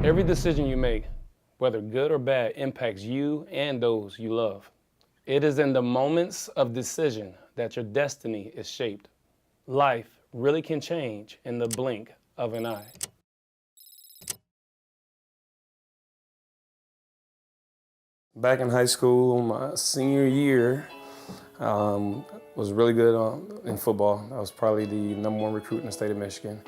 Every decision you make, whether good or bad, impacts you and those you love. It is in the moments of decision that your destiny is shaped. Life really can change in the blink of an eye. Back in high school, my senior year, was really good in football. I was probably the #1 recruit in the state of Michigan.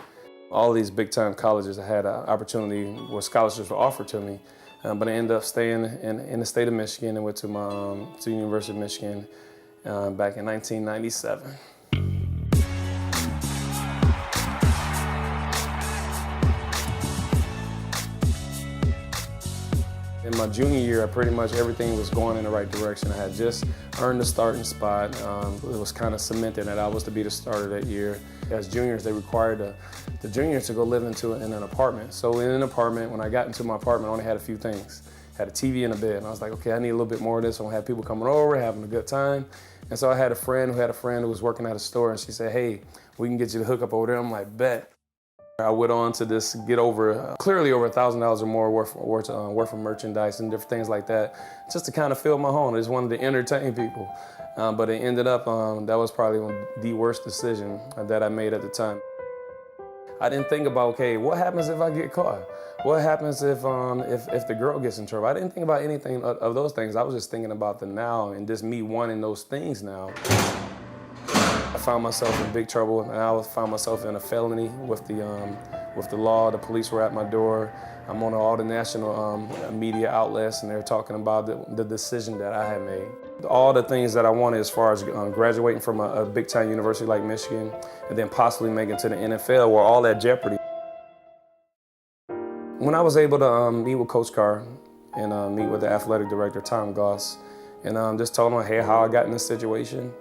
All these big-time colleges, I had an opportunity where scholarships were offered to me, but I ended up staying in the state of Michigan and went to the University of Michigan back in 1997. In my junior year, pretty much everything was going in the right direction. I had just earned the starting spot. It was kind of cemented that I was to be the starter that year. As juniors, they required the juniors to go live in an apartment. So in an apartment, when I got into my apartment, I only had a few things. I had a TV and a bed. And I was like, okay, I need a little bit more of this. I want to have people coming over, having a good time. And so I had a friend who was working at a store, and she said, hey, we can get you the hookup over there. I'm like, bet. I went on to get over, clearly over $1,000 or more worth of merchandise and different things like that, just to kind of fill my home. I just wanted to entertain people. But it ended up, that was probably the worst decision that I made at the time. I didn't think about, okay, what happens if I get caught? What happens if the girl gets in trouble? I didn't think about anything of those things. I was just thinking about the now and just me wanting those things now. I found myself in big trouble, and I found myself in a felony with the law. The police were at my door. I'm on all the national media outlets, and they're talking about the decision that I had made. All the things that I wanted as far as graduating from a big-time university like Michigan, and then possibly making it to the NFL were all at jeopardy. When I was able to meet with Coach Karel and meet with the athletic director, Tom Goss, and just told him, hey, how I got in this situation.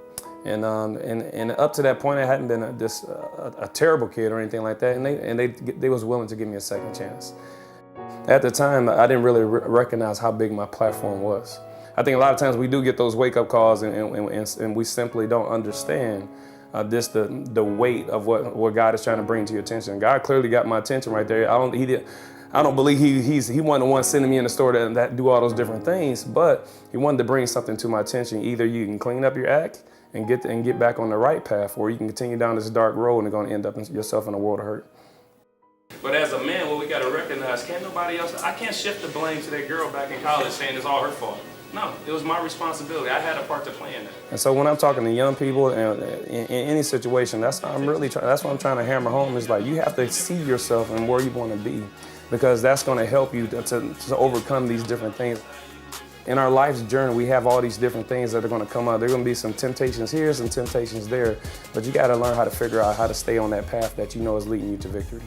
And up to that point, I hadn't been a terrible kid or anything like that, and they was willing to give me a second chance. At the time, I didn't really recognize how big my platform was. I think a lot of times we do get those wake-up calls, and we simply don't understand the weight of what God is trying to bring to your attention. God clearly got my attention right there. I don't believe he wasn't the one sending me in the store that do all those different things, but he wanted to bring something to my attention. Either you can clean up your act and get back on the right path, or you can continue down this dark road and you're going to end up yourself in a world of hurt. But as a man, what we got to recognize, I can't shift the blame to that girl back in college saying it's all her fault. No, it was my responsibility. I had a part to play in that. And so when I'm talking to young people in any situation, that's what I'm trying to hammer home is like, you have to see yourself and where you want to be, because that's going to help you to overcome these different things. In our life's journey, we have all these different things that are going to come up. There are going to be some temptations here, some temptations there, but you got to learn how to figure out how to stay on that path that you know is leading you to victory.